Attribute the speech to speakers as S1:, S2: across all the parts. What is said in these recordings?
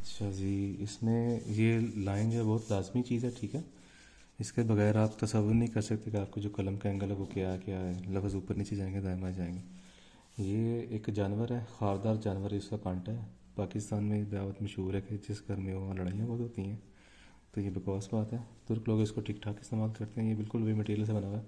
S1: अच्छा जी, इसमें ये लाइन जो है बहुत लाजमी चीज़ है, ठीक है। इसके बगैर आप तसव्वुर नहीं कर सकते कि आपको जो कलम का एंगल है वो क्या क्या है, लफ्ज़ ऊपर नीचे जाएंगे दाएं बाएं जाएंगे। ये एक जानवर है, खारदार जानवर, इसका कांटा है। पाकिस्तान में बहुत मशहूर है कि जिस घर में वहाँ लड़ाइयाँ बहुत होती हैं। तो ये बकवास बात है, तुर्क लोग इसको ठीक ठाक इस्तेमाल करते हैं। ये बिल्कुल वही मटेरियल से बना हुआ है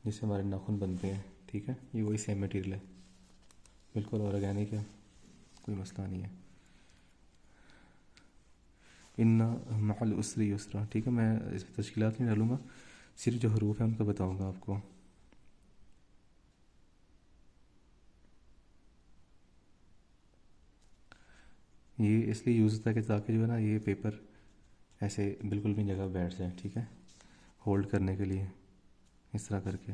S1: जिससे हमारे नाखून बनते हैं, ठीक है। ये वही सेम मटेरियल है, बिल्कुल ऑर्गेनिक है, कोई मसला नहीं है। इन्ना महल उसरी उसरा, ठीक है। मैं इसमें तश्कीलात नहीं डालूँगा, सिर्फ जो हरूफ है उनका बताऊँगा आपको। ये इसलिए यूज़ होता है कि ताकि जो है ना ये पेपर ऐसे बिल्कुल भी जगह बैठ जाए, ठीक है, होल्ड करने के लिए, इस तरह करके।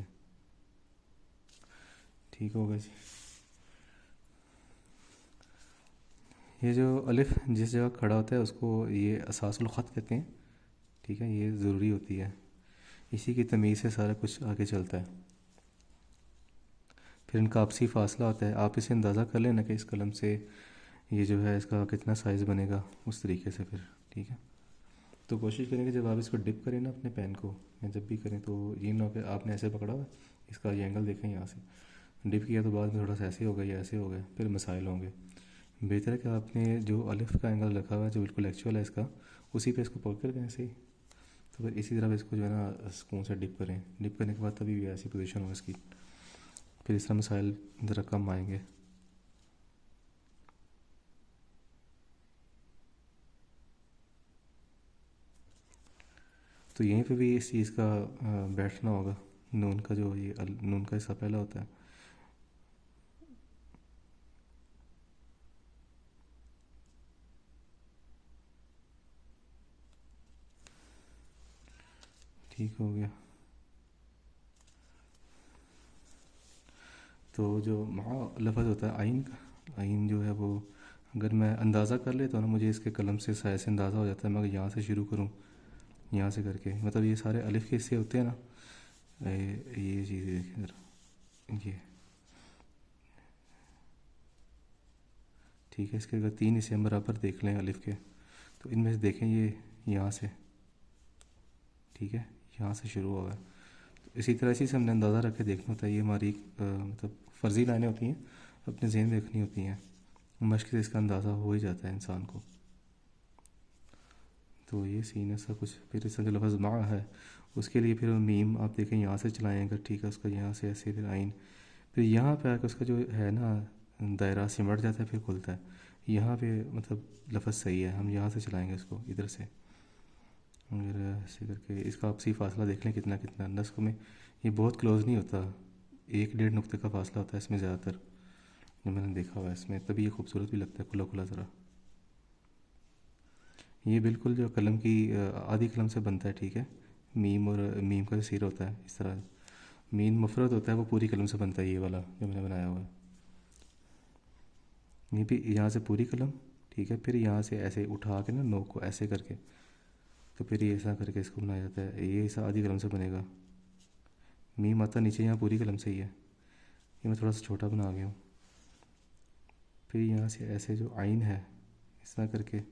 S1: ठीक होगा जी। ये जो अलिफ जिस जगह खड़ा होता है उसको ये असासुल ख़त कहते हैं, ठीक है। ये ज़रूरी होती है, इसी की तमीज़ से सारा कुछ आगे चलता है। फिर इनका आपसी फ़ासला होता है, आप इसे अंदाज़ा कर लेना कि इस कलम से ये जो है इसका कितना साइज़ बनेगा, उस तरीके से फिर, ठीक है। तो कोशिश करें कि जब आप इसको डिप करें ना अपने पेन को, या जब भी करें, तो ये ना हो कि आपने ऐसे पकड़ा हुआ है, इसका ये एंगल देखें यहाँ से डिप किया तो बाद में थोड़ा सा ऐसे हो गया या ऐसे हो गया, फिर मसाइल होंगे। बेहतर है कि आपने जो अलिफ का एंगल रखा हुआ है जो बिल्कुल एक्चुअल है इसका, उसी पे इसको पकड़ कर ऐसे ही, तो फिर इसी तरह इसको जो है ना सुकून से डिप करें। डिप करने के बाद तभी भी ऐसी पोजीशन हो इसकी, फिर इस तरह मसाइल ज़रा कम आएंगे। तो यहीं पे भी इस चीज़ का बैठना होगा, नून का जो ये नून का हिस्सा पहला होता है। ठीक हो गया। तो जो मा लफ्ज़ होता है आइन का, आइन जो है वो अगर मैं अंदाज़ा कर लेता हूँ ना, मुझे इसके कलम से ऐसे अंदाज़ा हो जाता है। मैं अगर यहाँ से शुरू करूँ, यहाँ से करके, मतलब ये सारे अलिफ के हिस्से होते हैं ना, ये चीज़ देखें ज़रा, ये ठीक है। इसके अगर तीन हिस्से हम बराबर देख लें अलिफ के, तो इनमें से देखें ये यहाँ से, ठीक है, यहाँ से शुरू होगा। तो इसी तरह से हमने अंदाज़ा रख के देखना होता है। ये हमारी मतलब फ़र्ज़ी लाइनें होती हैं, अपने जहन में रखनी होती हैं। मश्क से इसका अंदाज़ा हो ही जाता है इंसान को। तो ये सीन ऐसा कुछ। फिर इसका जो लफ्ज़ मा है उसके लिए फिर मीम आप देखें यहाँ से चलाएँ अगर, ठीक है, उसका यहाँ से ऐसे, फिर आइन, फिर यहाँ पे आकर उसका जो है ना दायरा सिमट जाता है, फिर खुलता है। यहाँ पे मतलब लफ्ज़ सही है, हम यहाँ से चलाएंगे इसको इधर से, अगर ऐसे करके इसका आपसी फासला देख लें कितना कितना नस्ख में, ये बहुत क्लोज नहीं होता, एक डेढ़ नुक्ते का फासला होता है इसमें ज़्यादातर, जो मैंने देखा हुआ है इसमें, तभी ये खूबसूरत भी लगता है खुला खुला ज़रा। ये बिल्कुल जो कलम की आधी कलम से बनता है, ठीक है। मीम और मीम का जो सिर होता है इस तरह, मीन मुफरत होता है, वो पूरी कलम से बनता है, ये वाला जो मैंने बनाया हुआ है। ये भी यहाँ से पूरी कलम, ठीक है, फिर यहाँ से ऐसे उठा के ना नोक को ऐसे करके, तो फिर ये ऐसा करके इसको बनाया जाता है। ये ऐसा आधी कलम से बनेगा। मीम आता नीचे यहाँ पूरी कलम से ही है, ये मैं थोड़ा सा छोटा बना गया हूँ। फिर यहाँ से ऐसे जो आइन है इस तरह करके,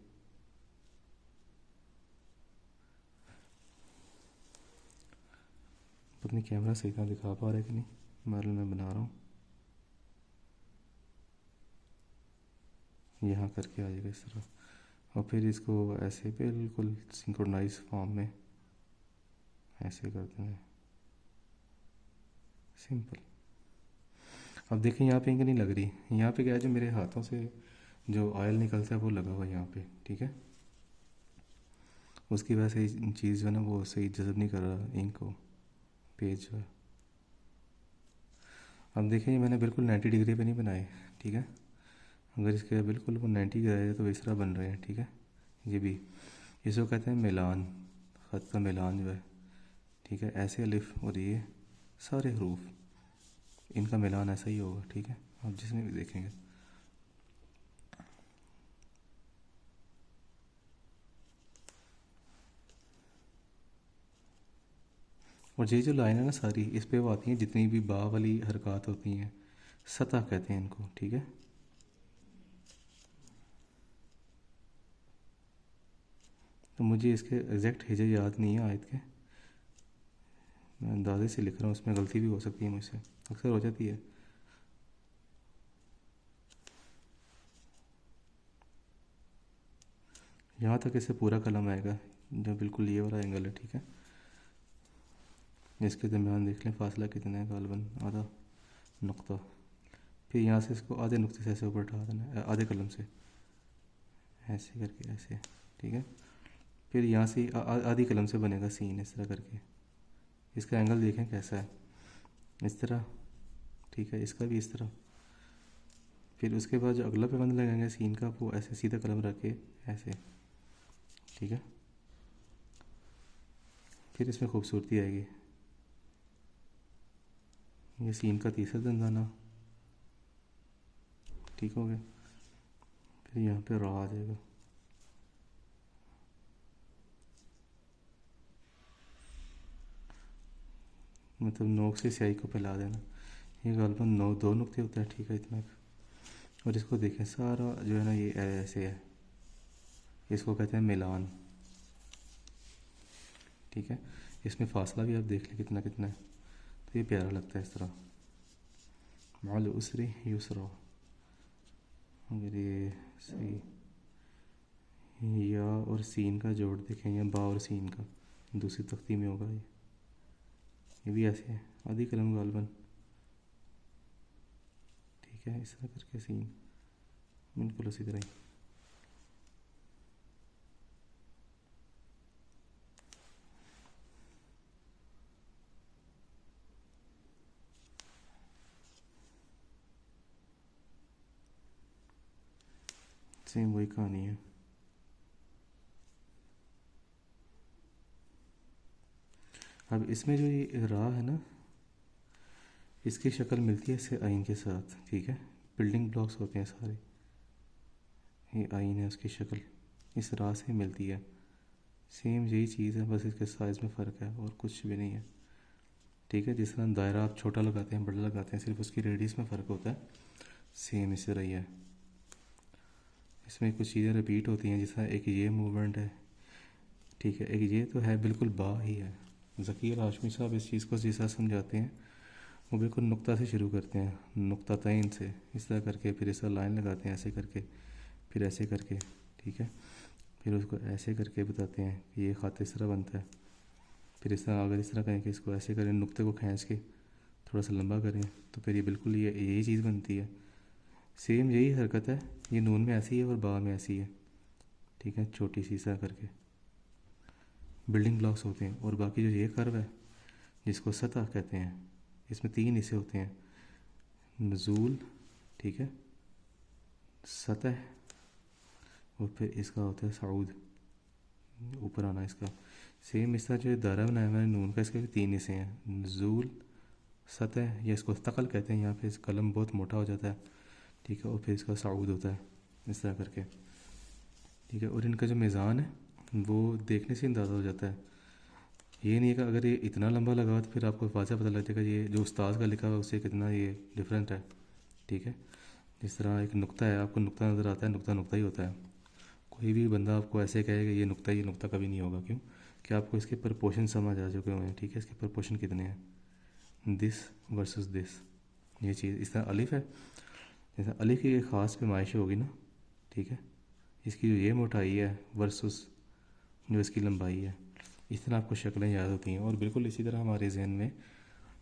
S1: अपनी कैमरा सही तरह दिखा पा रहा है कि नहीं, मालूम मैं बना रहा हूँ, यहाँ करके आ जाएगा इस तरह। और फिर इसको ऐसे बिल्कुल सिंक्रोनाइज फॉर्म में ऐसे करते हैं, सिंपल। अब देखें यहाँ पे इंक नहीं लग रही, यहाँ पे क्या है, जो मेरे हाथों से जो ऑयल निकलता है वो लगा हुआ है यहाँ पे, ठीक है। उसकी वजह से चीज़ जो है ना वो सही जज़ब नहीं कर रहा इंक को, पेज जो है। अब देखें मैंने बिल्कुल 90 डिग्री पे नहीं बनाए, ठीक है। अगर इसके बिल्कुल वो 90 की रहे तो इस तरह बन रहे हैं, ठीक है। ये भी इसको कहते हैं मिलान, ख़त का मिलान जो है, ठीक है। ऐसे अलिफ और ये सारे हरूफ, इनका मिलान ऐसा ही होगा, ठीक है। आप जिसमें भी देखेंगे। और ये जो लाइन है ना सारी, इस पे वो आती हैं जितनी भी बा वाली हरकत होती हैं, सतह कहते हैं इनको, ठीक है। तो मुझे इसके एग्जैक्ट हिजे याद नहीं है आयत के, मैं अंदाजे से लिख रहा हूँ, उसमें गलती भी हो सकती है मुझसे, अक्सर हो जाती है। यहाँ तक इसे पूरा कलम आएगा जो बिल्कुल ये वाला एंगल है, ठीक है। इसके दरमियान देख लें फासला कितना है, गालबन आधा नुक्ता। फिर यहाँ से इसको आधे नुक्ते से ऐसे ऊपर उठा देना है, आधे कलम से ऐसे करके ऐसे, ठीक है। फिर यहाँ से आधी कलम से बनेगा सीन इस तरह करके। इसका एंगल देखें कैसा है, इस तरह, ठीक है। इसका भी इस तरह। फिर उसके बाद जो अगला पैबंद लगाएंगे सीन का, वो ऐसे सीधा कलम रख के ऐसे, ठीक है। फिर इसमें खूबसूरती आएगी। ये सीन का तीसरा दंदाना, ठीक हो गया। फिर यहाँ पे रा आ जाएगा। मतलब नोक से स्याही को फैला देना। ये गालबन नौ दो नुक्ते होता है, ठीक है, इतना। और इसको देखें सारा जो है ना ये ऐसे है, इसको कहते हैं मिलान, ठीक है। इसमें फासला भी आप देख लें कितना कितना है, तो ये प्यारा लगता है इस तरह। माल उसरी यूसरा, अगर ये सही, या और सीन का जोड़ देखें, या बा और सीन का दूसरी तख्ती में होगा ये भी ऐसे है, आधी कलम गालबन, ठीक है। इस तरह करके सीन बिल्कुल उसी तरह ही। सेम वही कहानी है। अब इसमें जो ये रा है ना, इसकी शक्ल मिलती है इससे आइन के साथ, ठीक है। बिल्डिंग ब्लॉक्स होते हैं सारे, ये आइन है, उसकी शक्ल इस रा से मिलती है। सेम यही चीज़ है, बस इसके साइज़ में फ़र्क है और कुछ भी नहीं है, ठीक है। जिस तरह दायरा आप छोटा लगाते हैं बड़ा लगाते हैं, सिर्फ उसकी रेडियस में फ़र्क होता है, सेम इसी तरह ही है। इसमें कुछ चीज़ें रिपीट होती हैं, जिस तरह एक ये मूवमेंट है, ठीक है। एक ये तो है बिल्कुल बा ही है। ज़कीर हाशमी साहब इस चीज़ को जिस तरह समझाते हैं, वो बिल्कुल नुक्ता से शुरू करते हैं, नुक्ता तयन से इस तरह करके, फिर इस तरह लाइन लगाते हैं ऐसे करके, फिर ऐसे करके, ठीक है। फिर उसको ऐसे करके बताते हैं कि ये ख़त इस तरह बनता है। फिर इस तरह अगर इस तरह करें कि इसको ऐसे करें, नुक्ते को खींच के थोड़ा सा लंबा करें, तो फिर ये बिल्कुल ये यही चीज़ बनती है। सेम यही हरकत है, ये नून में ऐसी है और बा में ऐसी है, ठीक है, छोटी सी सा करके बिल्डिंग ब्लॉक्स होते हैं। और बाकी जो ये कर्व है जिसको सतह कहते हैं, इसमें तीन हिस्से होते हैं, नज़ूल, ठीक है, सतह, और फिर इसका होता है साउद, ऊपर आना इसका। सेम इस तरह जो दायरा बनाया मैंने नून का, इसके भी तीन हिस्से हैं, नज़ूल, सतह, या इसको तकल कहते हैं यहाँ पे, इस कलम बहुत मोटा हो जाता है, ठीक है। और फिर इसका साउद होता है इस तरह करके, ठीक है। और इनका जो मीज़ान है वो देखने से अंदाज़ा हो जाता है। ये नहीं है कि अगर ये इतना लंबा लगा तो फिर आपको वाज़ह पता लग जाएगा ये जो उस्ताद का लिखा हुआ है उससे कितना ये डिफरेंट है, ठीक है। जिस तरह एक नुक्ता है, आपको नुक्ता नज़र आता है, नुक्ता नुक्ता ही होता है। कोई भी बंदा आपको ऐसे कहेगा ये नुक्ता, ये नुक्ता कभी नहीं होगा, क्यों कि आपको इसके प्रपोर्शन समझ आ चुके हुए हैं, ठीक है। इसके प्रपोर्शन कितने हैं, दिस वर्सेस दिस, ये चीज़ इस तरह अलिफ है, जैसे अलिफ की एक ख़ास पैमाइश होगी ना, ठीक है। इसकी जो ये मोटाई है वर्सेस जो इसकी लंबाई है, इस तरह आपको शक्लें याद होती हैं। और बिल्कुल इसी तरह हमारे जहन में,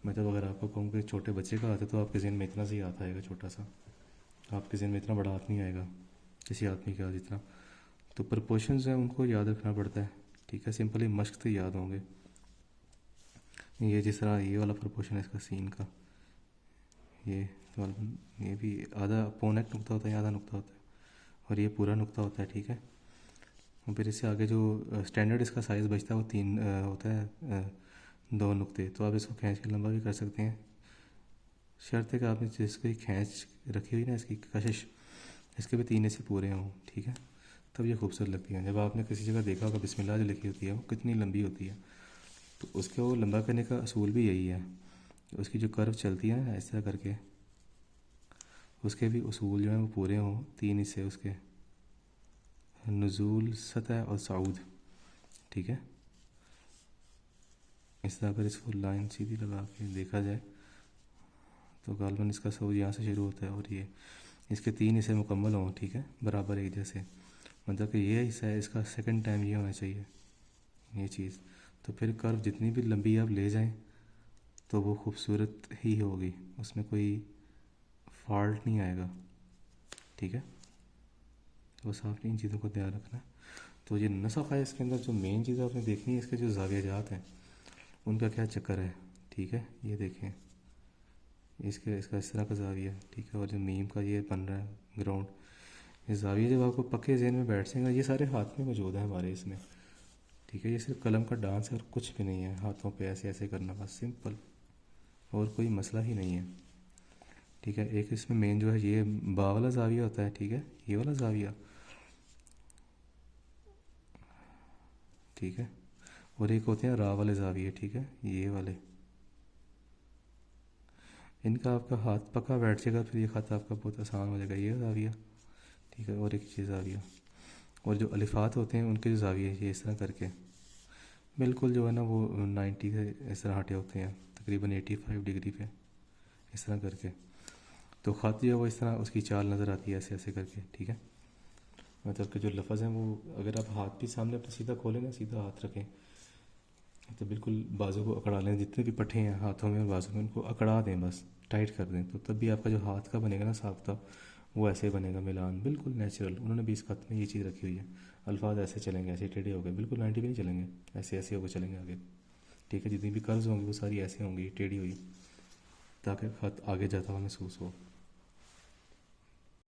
S1: मतलब अगर आपको कहूँ कि छोटे बच्चे का हाथ है तो आपके जहन में इतना सा ही हाथ आएगा, छोटा सा, आपके जहन में इतना बड़ा हाथ नहीं आएगा किसी आदमी का जितना। तो प्रपोर्शंस हैं उनको याद रखना पड़ता है, ठीक है। सिंपली मश्क से याद होंगे। ये जिस तरह ये वाला प्रपोर्शन है इसका सीन का, ये ये भी आधा पौना एक नुक्ता होता है, आधा नुक्ता होता है, और ये पूरा नुक्ता होता है, ठीक है। और फिर इससे आगे जो स्टैंडर्ड इसका साइज़ बचता है वो तीन होता है, दो नुक्ते। तो आप इसको खींच के लंबा भी कर सकते हैं, शर्त है कि आपने जिसकी खींच रखी हुई ना इसकी कशिश, इसके भी तीन ऐसे पूरे हों, ठीक है। तब ये खूबसूरत लगती है। जब आपने किसी जगह देखा होगा बिस्मिल्लाह जो लिखी होती है वो कितनी लंबी होती है, तो उसको लंबा करने का असूल भी यही है। उसकी जो कर्व चलती है ना इस तरह करके, उसके भी उसूल जो हैं वो पूरे हों, तीन हिस्से उसके, नुज़ूल, सतह और साउद, ठीक है। इस तरह अगर इसको लाइन सीधी लगा के देखा जाए तो गालबन इसका सो यहाँ से शुरू होता है और ये इसके 3 हिस्से मुकम्मल हों, ठीक है, बराबर एक जैसे, मतलब कि ये हिस्सा है इसका सेकंड टाइम ये होना चाहिए ये चीज़। तो फिर कर्व जितनी भी लंबी आप ले जाएं तो वो खूबसूरत ही होगी, उसमें कोई फॉल्ट नहीं आएगा, ठीक है। तो बस आपने इन चीज़ों को ध्यान रखना है। तो ये नसख है, इसके अंदर जो मेन चीज़ आपने देखनी है, इसके जो ज़ावियाजात हैं उनका क्या चक्कर है, ठीक है। ये देखें, इसका इस तरह का ज़ाविया, ठीक है, और जो मीम का ये बन रहा है ग्राउंड, ये ज़ाविया जब आपको पक्के जहन में बैठ जाएगा, ये सारे हाथ में मौजूद है हमारे इसमें, ठीक है। ये सिर्फ कलम का डांस है और कुछ भी नहीं है, हाथों पे ऐसे ऐसे करना बस, सिंपल, और कोई मसला ही नहीं है, ठीक है। एक इसमें मेन जो है ये बा वाला ज़ाविया होता है, ठीक है, ये वाला ज़ाविया, ठीक है, और एक होते हैं रा वाले ज़ाविये, ठीक है, ये वाले। इनका आपका हाथ पक्का बैठ जाएगा फिर ये खत आपका बहुत आसान हो जाएगा, ये ज़ाविया, ठीक है, और एक चीज़ ज़ाविया। और जो अलिफ़ात होते हैं उनके जो ज़ाविये ये इस तरह करके बिल्कुल जो है ना वो 90 से इस तरह हटे होते हैं, तकरीबन 85 डिग्री पे, इस तरह करके। तो ख़त जो है वो इस तरह उसकी चाल नज़र आती है ऐसे ऐसे करके, ठीक है। मतलब कि जो लफ्ज़ हैं वो अगर आप हाथ भी सामने अपने सीधा खोलें ना, सीधा हाथ रखें, तो बिल्कुल बाजू को अकड़ा लें, जितने भी पट्टे हैं हाथों में और बाजू में उनको अकड़ा दें, बस टाइट कर दें, तो तब भी आपका जो हाथ का बनेगा ना साबता, वो ऐसे बनेगा मिलान, बिल्कुल नेचुरल। उन्होंने भी इस खत में ये चीज़ रखी हुई है, अल्फाज ऐसे चलेंगे, ऐसे टेढ़े हो गए, बिल्कुल 90 भी नहीं चलेंगे, ऐसे ऐसे होकर चलेंगे आगे, ठीक है। जितनी भी कर्ज होंगी वो सारी ऐसे होंगी टेढ़ी हुई, ताकि खत आगे जाता हुआ महसूस हो।